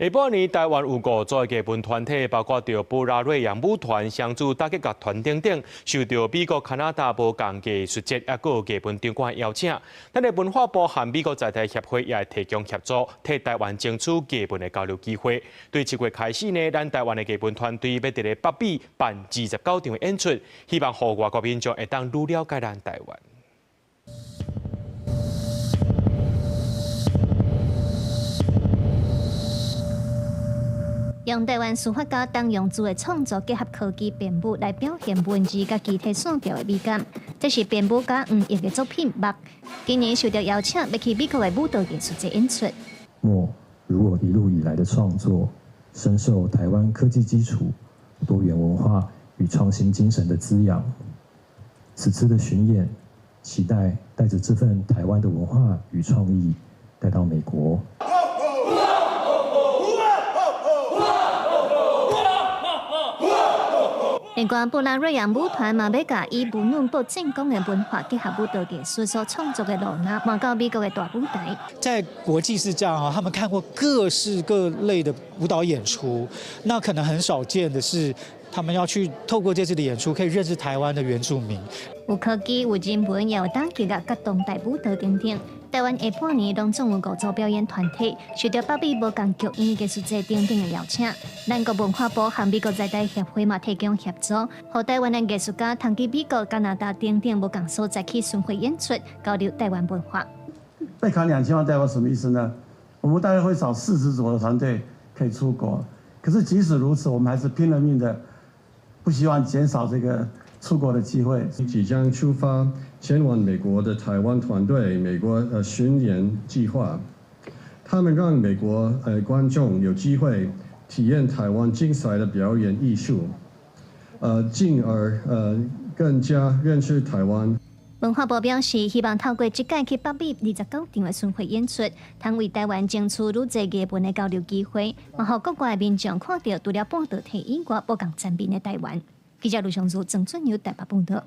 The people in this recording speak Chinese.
下半年，台湾有5组艺文团体，包括着布拉瑞扬舞团、双子打击乐团等等，受到美国、加拿大无共艺术节也有艺文场馆邀请。咱的文化部和美国在台协会也会提供协助，替台湾争取艺文的交流机会。对7月开始呢，咱台湾的艺文团队要伫咧北美办29场的演出，希望互外国民众会当愈了解咱台湾。用台湾书法家当用字的创作结合科技编舞来表现文字甲具体线条的美感，这是编舞家黄奕的作品《墨》。今年受到邀请，要去美国的舞蹈艺术节演出。墨如我一路以来的创作，深受台湾科技基础、多元文化与创新精神的滋养。此次的巡演，期待带着这份台湾的文化与创意，带到美国。另外，布拉瑞扬舞团嘛要甲以文论部正宫的文化结合舞蹈艺术所创作的路纳，搬到美国的大舞台。在国际是这样啊，他们看过各式各类的舞蹈演出，那可能很少见的是，他们要去透过这次的演出，可以认识台湾的原住民。有科技、有人文，也有打击乐、甲当代舞蹈等等。台湾下半年拢总有5组表演团体，受到北美无共剧院艺术节等等的邀请。咱国文化部和美国在台协会嘛提供协助，让台湾的艺术家通去美国、加拿大等等无共所在去巡回演出，交流台湾文化。被砍2000万代表什么意思呢？我们大概会找40组的团队可以出国，可是即使如此，我们还是拼了命的，不希望减少这个出国的机会。即将出发前往美国的台湾团队，美国巡演计划，他们让美国观众有机会体验台湾精彩的表演艺术，进而更加认识台湾。文化部表示，希望透过这届去北美29场的巡回演出，通为台湾争取愈侪艺文的交流机会，也让国外民众看到除了半导体以外不共产面的台湾。记者卢尚如、郑俊友台北报道。